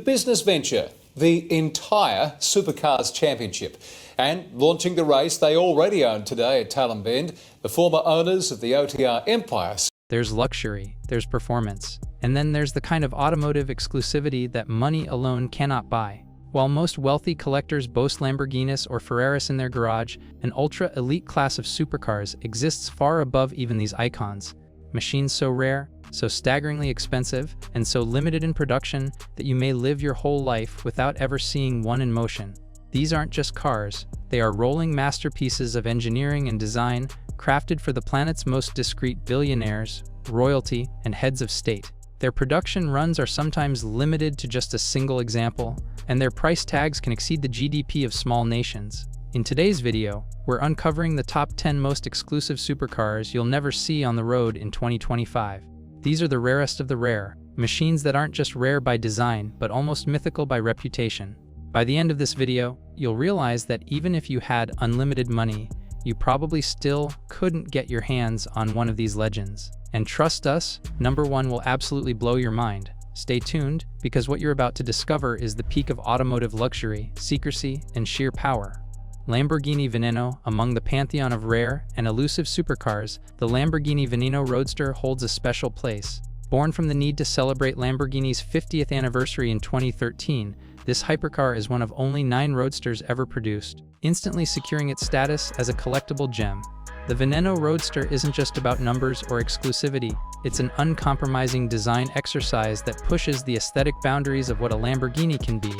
business venture, the entire Supercars Championship. And launching the race they already own today at Talon Bend, the former owners of the OTR Empire. There's luxury, there's performance, and then there's the kind of automotive exclusivity that money alone cannot buy. While most wealthy collectors boast Lamborghinis or Ferraris in their garage, an ultra-elite class of supercars exists far above even these icons. Machines so rare, so staggeringly expensive, and so limited in production that you may live your whole life without ever seeing one in motion. These aren't just cars, they are rolling masterpieces of engineering and design, crafted for the planet's most discreet billionaires, royalty, and heads of state. Their production runs are sometimes limited to just a single example, and their price tags can exceed the GDP of small nations. In today's video, we're uncovering the top 10 most exclusive supercars you'll never see on the road in 2025. These are the rarest of the rare, machines that aren't just rare by design, but almost mythical by reputation. By the end of this video, you'll realize that even if you had unlimited money, you probably still couldn't get your hands on one of these legends. And trust us, number one will absolutely blow your mind. Stay tuned, because what you're about to discover is the peak of automotive luxury, secrecy, and sheer power. Lamborghini Veneno. Among the pantheon of rare and elusive supercars, the Lamborghini Veneno Roadster holds a special place. Born from the need to celebrate Lamborghini's 50th anniversary in 2013, this hypercar is one of only 9 roadsters ever produced, instantly securing its status as a collectible gem. The Veneno Roadster isn't just about numbers or exclusivity, it's an uncompromising design exercise that pushes the aesthetic boundaries of what a Lamborghini can be.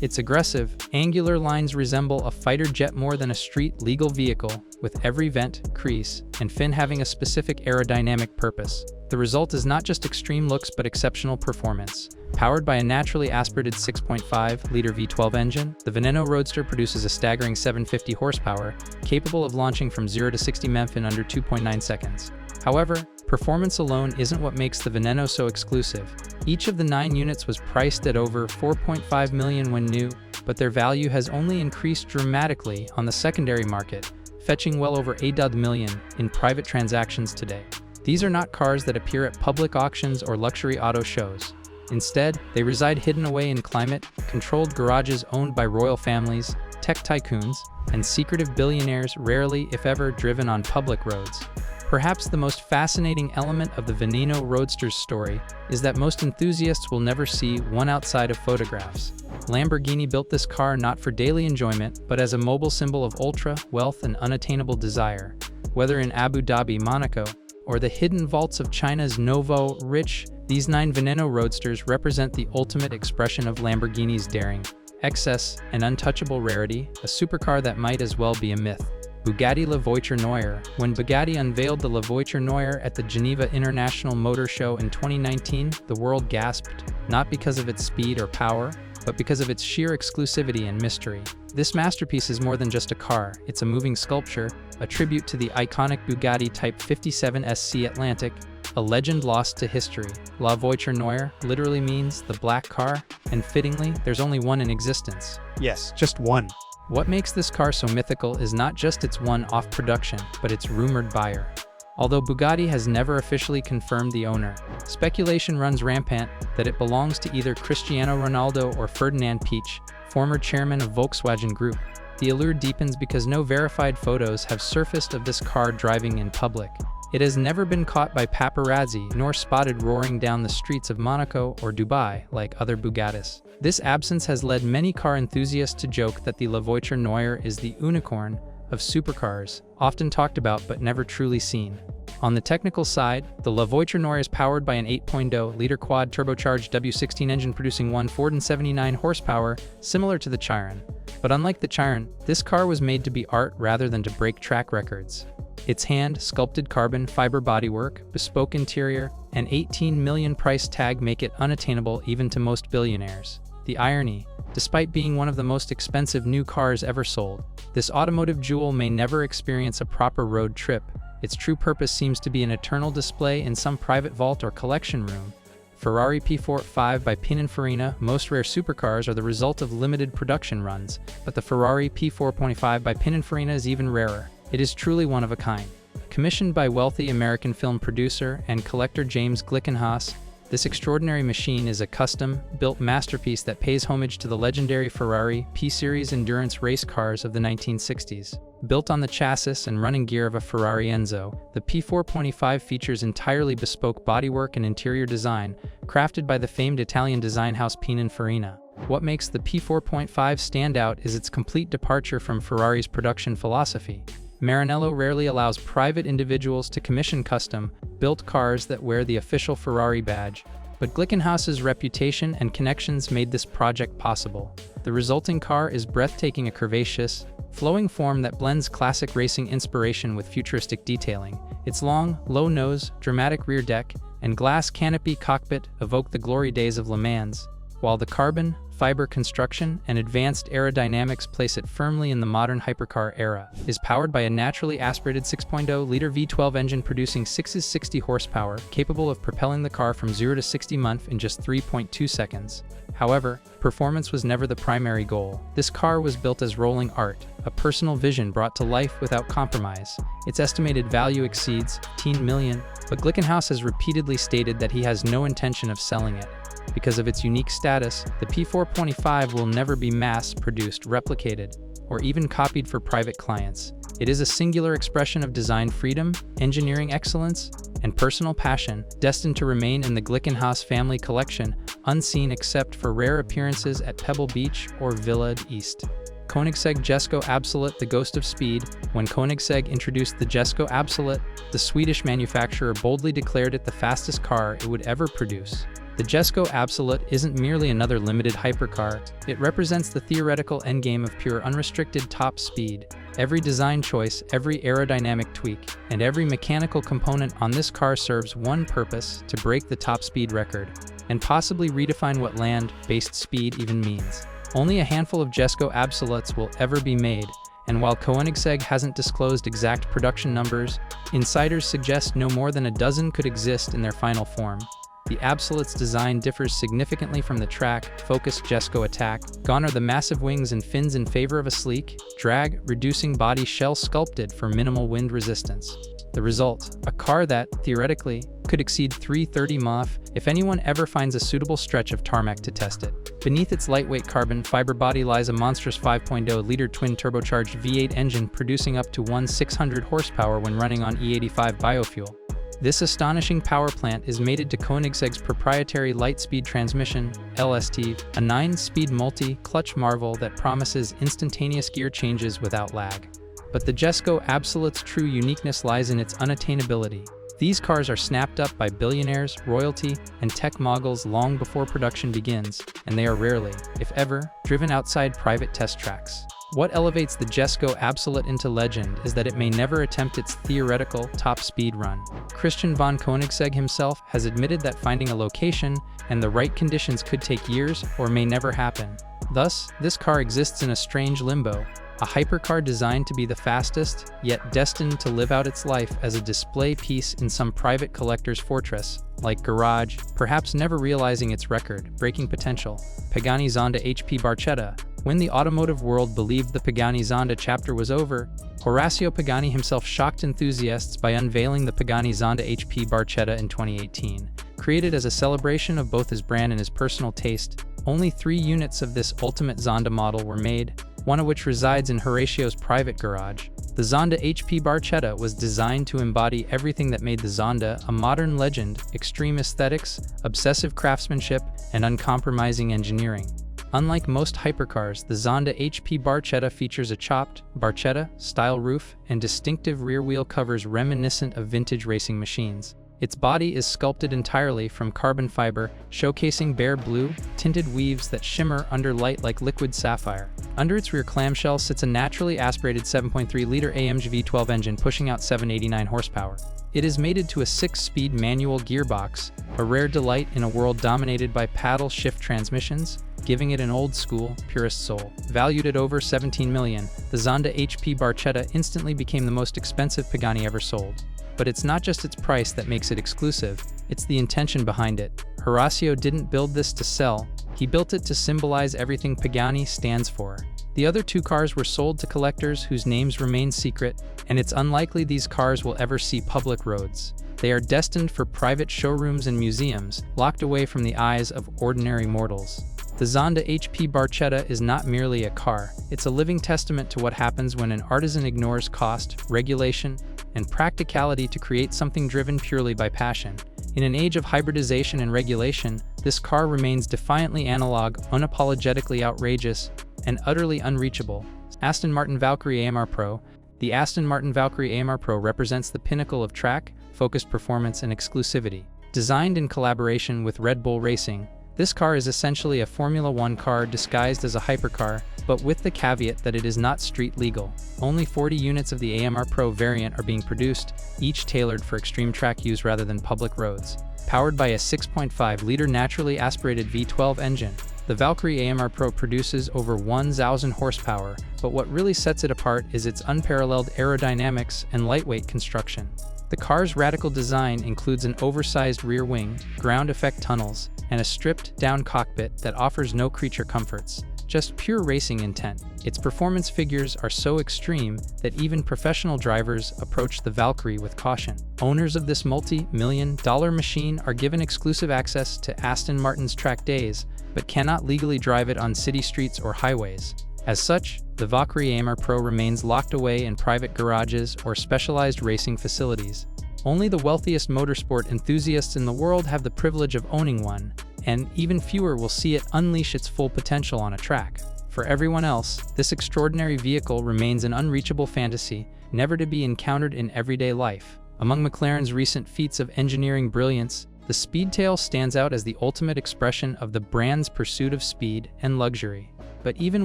Its aggressive, angular lines resemble a fighter jet more than a street-legal vehicle, with every vent, crease, and fin having a specific aerodynamic purpose. The result is not just extreme looks but exceptional performance. Powered by a naturally aspirated 6.5-liter V12 engine, the Veneno Roadster produces a staggering 750 horsepower, capable of launching from 0 to 60 mph in under 2.9 seconds. However, performance alone isn't what makes the Veneno so exclusive. Each of the 9 units was priced at over $4.5 million when new, but their value has only increased dramatically on the secondary market, fetching well over $8 million in private transactions today. These are not cars that appear at public auctions or luxury auto shows. Instead, they reside hidden away in climate-controlled garages owned by royal families, tech tycoons, and secretive billionaires, rarely, if ever, driven on public roads. Perhaps the most fascinating element of the Veneno Roadster's story is that most enthusiasts will never see one outside of photographs. Lamborghini built this car not for daily enjoyment, but as a mobile symbol of ultra, wealth, and unattainable desire. Whether in Abu Dhabi, Monaco, or the hidden vaults of China's Nouveau Riche, these 9 Veneno Roadsters represent the ultimate expression of Lamborghini's daring, excess, and untouchable rarity, a supercar that might as well be a myth. Bugatti La Voiture Noire. When Bugatti unveiled the La Voiture Noire at the Geneva International Motor Show in 2019, the world gasped, not because of its speed or power, but because of its sheer exclusivity and mystery. This masterpiece is more than just a car, it's a moving sculpture, a tribute to the iconic Bugatti Type 57 SC Atlantic, a legend lost to history. La Voiture Noire literally means the black car, and fittingly, there's only one in existence. Yes, just one. What makes this car so mythical is not just its one-off production, but its rumored buyer. Although Bugatti has never officially confirmed the owner, speculation runs rampant that it belongs to either Cristiano Ronaldo or Ferdinand Piëch, former chairman of Volkswagen Group. The allure deepens because no verified photos have surfaced of this car driving in public. It has never been caught by paparazzi nor spotted roaring down the streets of Monaco or Dubai like other Bugattis. This absence has led many car enthusiasts to joke that the La Voiture Noire is the unicorn of supercars, often talked about but never truly seen. On the technical side, the La Voiture Noire is powered by an 8.0-liter quad-turbocharged W16 engine producing 179 horsepower, similar to the Chiron. But unlike the Chiron, this car was made to be art rather than to break track records. Its hand-sculpted carbon fiber bodywork, bespoke interior, and $18 million price tag make it unattainable even to most billionaires. The irony, despite being one of the most expensive new cars ever sold, this automotive jewel may never experience a proper road trip. Its true purpose seems to be an eternal display in some private vault or collection room. Ferrari P45 by Pininfarina. Most rare supercars are the result of limited production runs, but the Ferrari P425 by Pininfarina is even rarer. It is truly one of a kind. Commissioned by wealthy American film producer and collector James Glickenhaus, This extraordinary machine is a custom-built masterpiece that pays homage to the legendary Ferrari P-Series endurance race cars of the 1960s. Built on the chassis and running gear of a Ferrari Enzo, the P425 features entirely bespoke bodywork and interior design, crafted by the famed Italian design house Pininfarina. What makes the P4.5 stand out is its complete departure from Ferrari's production philosophy. Maranello rarely allows private individuals to commission custom-built cars that wear the official Ferrari badge, but Glickenhaus's reputation and connections made this project possible. The resulting car is breathtaking, a curvaceous, flowing form that blends classic racing inspiration with futuristic detailing. Its long, low nose, dramatic rear deck, and glass canopy cockpit evoke the glory days of Le Mans, while the carbon fiber construction and advanced aerodynamics place it firmly in the modern hypercar era. Is powered by a naturally aspirated 6.0-liter V12 engine producing 660 horsepower, capable of propelling the car from 0 to 60 mph in just 3.2 seconds. However, performance was never the primary goal. This car was built as rolling art, a personal vision brought to life without compromise. Its estimated value exceeds $10 million, but Glickenhaus has repeatedly stated that he has no intention of selling it. Because of its unique status, the P425 will never be mass-produced, replicated, or even copied for private clients. It is a singular expression of design freedom, engineering excellence, and personal passion, destined to remain in the Glickenhaus family collection, unseen except for rare appearances at Pebble Beach or Villa East. Koenigsegg Jesko Absolut, the ghost of speed. When Koenigsegg introduced the Jesko Absolut, the Swedish manufacturer boldly declared it the fastest car it would ever produce. The Jesko Absolut isn't merely another limited hypercar, it represents the theoretical endgame of pure unrestricted top speed. Every design choice, every aerodynamic tweak, and every mechanical component on this car serves one purpose: to break the top speed record, and possibly redefine what land-based speed even means. Only a handful of Jesko Absoluts will ever be made, and while Koenigsegg hasn't disclosed exact production numbers, insiders suggest no more than a dozen could exist in their final form. The Absolut's design differs significantly from the track-focused Jesko Attack. Gone are the massive wings and fins in favor of a sleek, drag-reducing body shell sculpted for minimal wind resistance. The result, a car that, theoretically, could exceed 330 mph if anyone ever finds a suitable stretch of tarmac to test it. Beneath its lightweight carbon fiber body lies a monstrous 5.0-liter twin-turbocharged V8 engine producing up to 600 horsepower when running on E85 biofuel. This astonishing power plant is mated to Koenigsegg's proprietary light-speed transmission, LST, a 9-speed multi-clutch marvel that promises instantaneous gear changes without lag. But the Jesko Absolut's true uniqueness lies in its unattainability. These cars are snapped up by billionaires, royalty, and tech moguls long before production begins, and they are rarely, if ever, driven outside private test tracks. What elevates the Jesko Absolut into legend is that it may never attempt its theoretical top speed run. Christian von Koenigsegg himself has admitted that finding a location and the right conditions could take years or may never happen. Thus, this car exists in a strange limbo, a hypercar designed to be the fastest, yet destined to live out its life as a display piece in some private collector's fortress, like garage, perhaps never realizing its record-breaking potential. Pagani Zonda HP Barchetta. When the automotive world believed the Pagani Zonda chapter was over, Horacio Pagani himself shocked enthusiasts by unveiling the Pagani Zonda HP Barchetta in 2018. Created as a celebration of both his brand and his personal taste, only 3 units of this ultimate Zonda model were made, one of which resides in Horacio's private garage. The Zonda HP Barchetta was designed to embody everything that made the Zonda a modern legend: extreme aesthetics, obsessive craftsmanship, and uncompromising engineering. Unlike most hypercars, the Zonda HP Barchetta features a chopped, Barchetta-style roof and distinctive rear wheel covers reminiscent of vintage racing machines. Its body is sculpted entirely from carbon fiber, showcasing bare blue, tinted weaves that shimmer under light like liquid sapphire. Under its rear clamshell sits a naturally aspirated 7.3-liter AMG V12 engine pushing out 789 horsepower. It is mated to a 6-speed manual gearbox, a rare delight in a world dominated by paddle shift transmissions, giving it an old-school, purist soul. Valued at over $17 million, the Zonda HP Barchetta instantly became the most expensive Pagani ever sold. But it's not just its price that makes it exclusive, it's the intention behind it. Horacio didn't build this to sell, he built it to symbolize everything Pagani stands for. The other 2 cars were sold to collectors whose names remain secret, and it's unlikely these cars will ever see public roads. They are destined for private showrooms and museums, locked away from the eyes of ordinary mortals. The Zonda HP Barchetta is not merely a car, it's a living testament to what happens when an artisan ignores cost, regulation, and practicality to create something driven purely by passion. In an age of hybridization and regulation, this car remains defiantly analog, unapologetically outrageous, and utterly unreachable. Aston Martin Valkyrie AMR Pro. The Aston Martin Valkyrie AMR Pro represents the pinnacle of track, focused performance, and exclusivity. Designed in collaboration with Red Bull Racing, this car is essentially a Formula One car disguised as a hypercar, but with the caveat that it is not street legal. Only 40 units of the AMR Pro variant are being produced, each tailored for extreme track use rather than public roads. Powered by a 6.5-liter naturally aspirated V12 engine, the Valkyrie AMR Pro produces over 1,000 horsepower, but what really sets it apart is its unparalleled aerodynamics and lightweight construction. The car's radical design includes an oversized rear wing, ground effect tunnels, and a stripped-down cockpit that offers no creature comforts, just pure racing intent. Its performance figures are so extreme that even professional drivers approach the Valkyrie with caution. Owners of this multi-million-dollar machine are given exclusive access to Aston Martin's track days, but cannot legally drive it on city streets or highways. As such, the Valkyrie AMR Pro remains locked away in private garages or specialized racing facilities. Only the wealthiest motorsport enthusiasts in the world have the privilege of owning one, and even fewer will see it unleash its full potential on a track. For everyone else, this extraordinary vehicle remains an unreachable fantasy, never to be encountered in everyday life. Among McLaren's recent feats of engineering brilliance, the Speedtail stands out as the ultimate expression of the brand's pursuit of speed and luxury. But even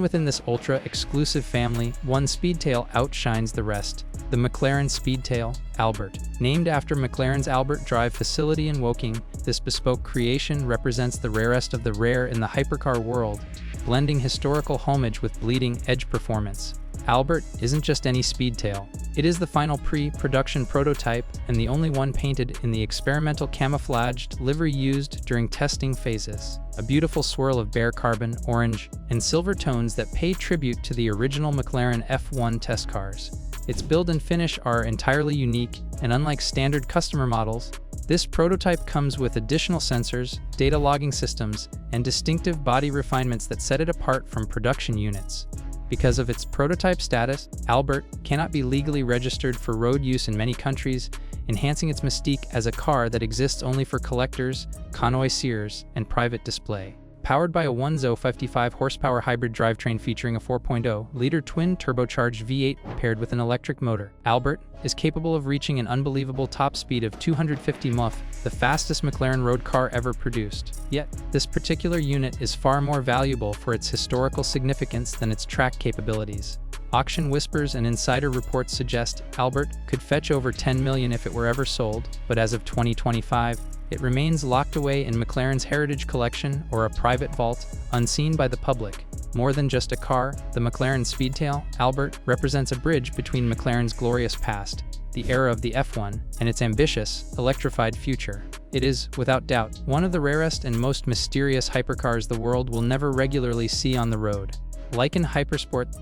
within this ultra-exclusive family, one Speedtail outshines the rest, the McLaren Speedtail Albert. Named after McLaren's Albert Drive facility in Woking, this bespoke creation represents the rarest of the rare in the hypercar world, blending historical homage with bleeding-edge performance. Albert isn't just any Speedtail. It is the final pre-production prototype and the only one painted in the experimental camouflaged livery used during testing phases. A beautiful swirl of bare carbon, orange, and silver tones that pay tribute to the original McLaren F1 test cars. Its build and finish are entirely unique, and unlike standard customer models, this prototype comes with additional sensors, data logging systems, and distinctive body refinements that set it apart from production units. Because of its prototype status, Albert cannot be legally registered for road use in many countries, enhancing its mystique as a car that exists only for collectors, connoisseurs, and private display. Powered by a 155 horsepower hybrid drivetrain featuring a 4.0-liter twin-turbocharged V8 paired with an electric motor, Albert is capable of reaching an unbelievable top speed of 250 mph, the fastest McLaren road car ever produced. Yet, this particular unit is far more valuable for its historical significance than its track capabilities. Auction whispers and insider reports suggest Albert could fetch over $10 million if it were ever sold, but as of 2025, it remains locked away in McLaren's heritage collection or a private vault, unseen by the public. More than just a car, the McLaren Speedtail Albert represents a bridge between McLaren's glorious past, the era of the F1, and its ambitious, electrified future. It is, without doubt, one of the rarest and most mysterious hypercars the world will never regularly see on the road. Lykan Hypersport.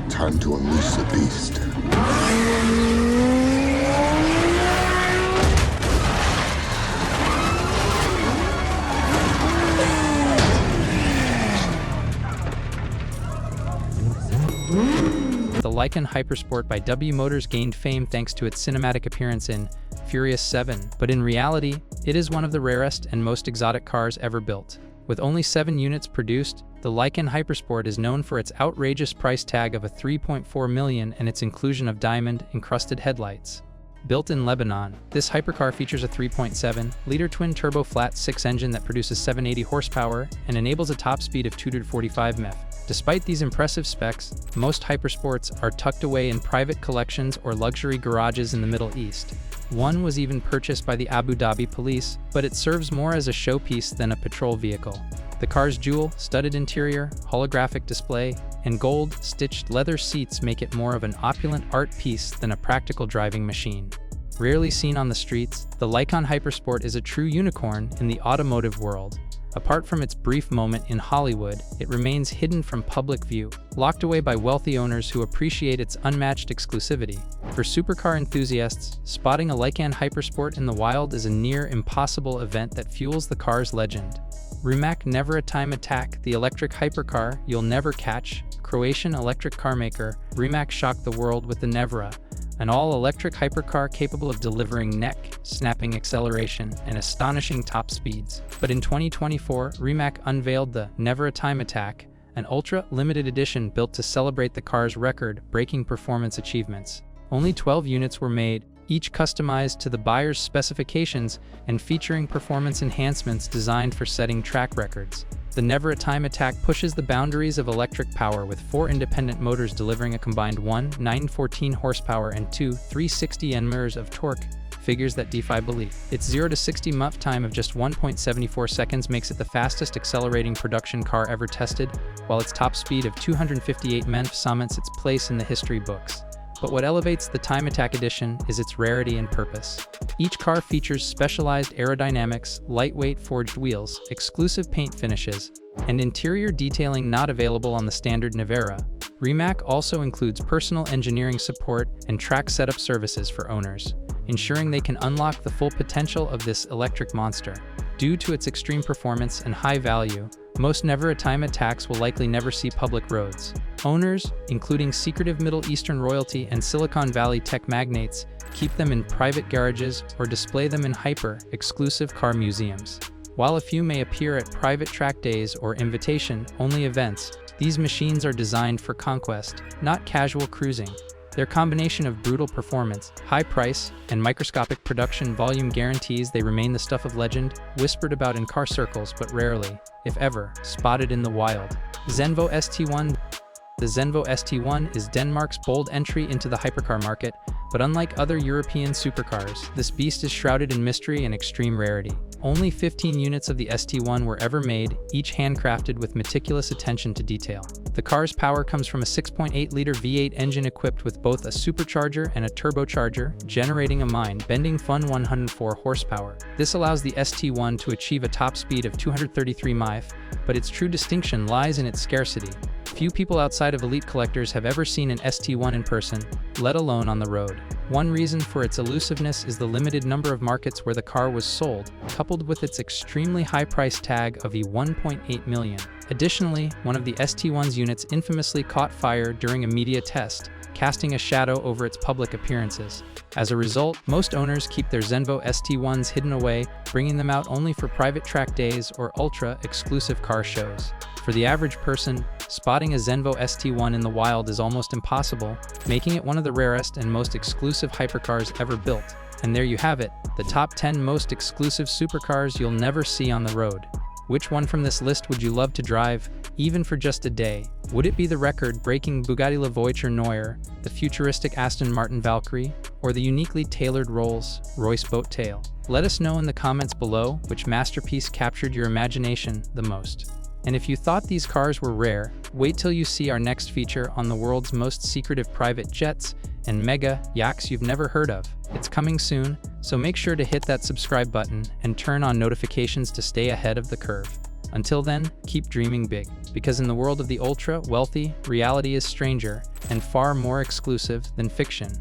Time to unleash the beast. The Lykan Hypersport by W Motors gained fame thanks to its cinematic appearance in Furious 7, but in reality, it is one of the rarest and most exotic cars ever built. With only 7 units produced, the Lykan Hypersport is known for its outrageous price tag of $3.4 million and its inclusion of diamond-encrusted headlights. Built in Lebanon, this hypercar features a 3.7-liter twin-turbo flat-6 engine that produces 780 horsepower and enables a top speed of 245 mph. Despite these impressive specs, most hypersports are tucked away in private collections or luxury garages in the Middle East. One was even purchased by the Abu Dhabi police, but it serves more as a showpiece than a patrol vehicle. The car's jewel-studded interior, holographic display, and gold-stitched leather seats make it more of an opulent art piece than a practical driving machine. Rarely seen on the streets, the Lykan Hypersport is a true unicorn in the automotive world. Apart from its brief moment in Hollywood, it remains hidden from public view, locked away by wealthy owners who appreciate its unmatched exclusivity. For supercar enthusiasts, spotting a Lycan Hypersport in the wild is a near-impossible event that fuels the car's legend. Rimac Never a Time Attack, the electric hypercar you'll never catch. Croatian electric carmaker, Rimac shocked the world with the Nevra, an all-electric hypercar capable of delivering neck-snapping acceleration and astonishing top speeds. But in 2024, Rimac unveiled the Never a Time Attack, an ultra-limited edition built to celebrate the car's record-breaking performance achievements. Only 12 units were made, each customized to the buyer's specifications and featuring performance enhancements designed for setting track records. The Never a Time Attack pushes the boundaries of electric power with 4 independent motors delivering a combined 914 horsepower and 360 Nm of torque, figures that defy belief. Its 0 to 60 mph time of just 1.74 seconds makes it the fastest accelerating production car ever tested, while its top speed of 258 mph cements its place in the history books. But what elevates the Time Attack Edition is its rarity and purpose. Each car features specialized aerodynamics, lightweight forged wheels, exclusive paint finishes, and interior detailing not available on the standard Nevera. Rimac also includes personal engineering support and track setup services for owners, ensuring they can unlock the full potential of this electric monster. Due to its extreme performance and high value, most Never a Time Attacks will likely never see public roads. Owners, including secretive Middle Eastern royalty and Silicon Valley tech magnates, keep them in private garages or display them in hyper-exclusive car museums. While a few may appear at private track days or invitation-only events, these machines are designed for conquest, not casual cruising. Their combination of brutal performance, high price, and microscopic production volume guarantees they remain the stuff of legend, whispered about in car circles but rarely, if ever, spotted in the wild. Zenvo ST1. The Zenvo ST1 is Denmark's bold entry into the hypercar market, but unlike other European supercars, this beast is shrouded in mystery and extreme rarity. Only 15 units of the ST1 were ever made, each handcrafted with meticulous attention to detail. The car's power comes from a 6.8-liter V8 engine equipped with both a supercharger and a turbocharger, generating a mind-bending fun 104 horsepower. This allows the ST1 to achieve a top speed of 233 mph, but its true distinction lies in its scarcity. Few people outside of elite collectors have ever seen an ST1 in person, let alone on the road. One reason for its elusiveness is the limited number of markets where the car was sold, coupled with its extremely high price tag of $1.8 million. Additionally, one of the ST1's units infamously caught fire during a media test, casting a shadow over its public appearances. As a result, most owners keep their Zenvo ST1s hidden away, bringing them out only for private track days or ultra-exclusive car shows. For the average person, spotting a Zenvo ST1 in the wild is almost impossible, making it one of the rarest and most exclusive hypercars ever built. And there you have it, the top 10 most exclusive supercars you'll never see on the road. Which one from this list would you love to drive, even for just a day? Would it be the record-breaking Bugatti La Voiture Noir, the futuristic Aston Martin Valkyrie, or the uniquely tailored Rolls-Royce Boat Tail? Let us know in the comments below which masterpiece captured your imagination the most. And if you thought these cars were rare, wait till you see our next feature on the world's most secretive private jets and mega yachts you've never heard of. It's coming soon, so make sure to hit that subscribe button and turn on notifications to stay ahead of the curve. Until then, keep dreaming big, because in the world of the ultra-wealthy, reality is stranger and far more exclusive than fiction.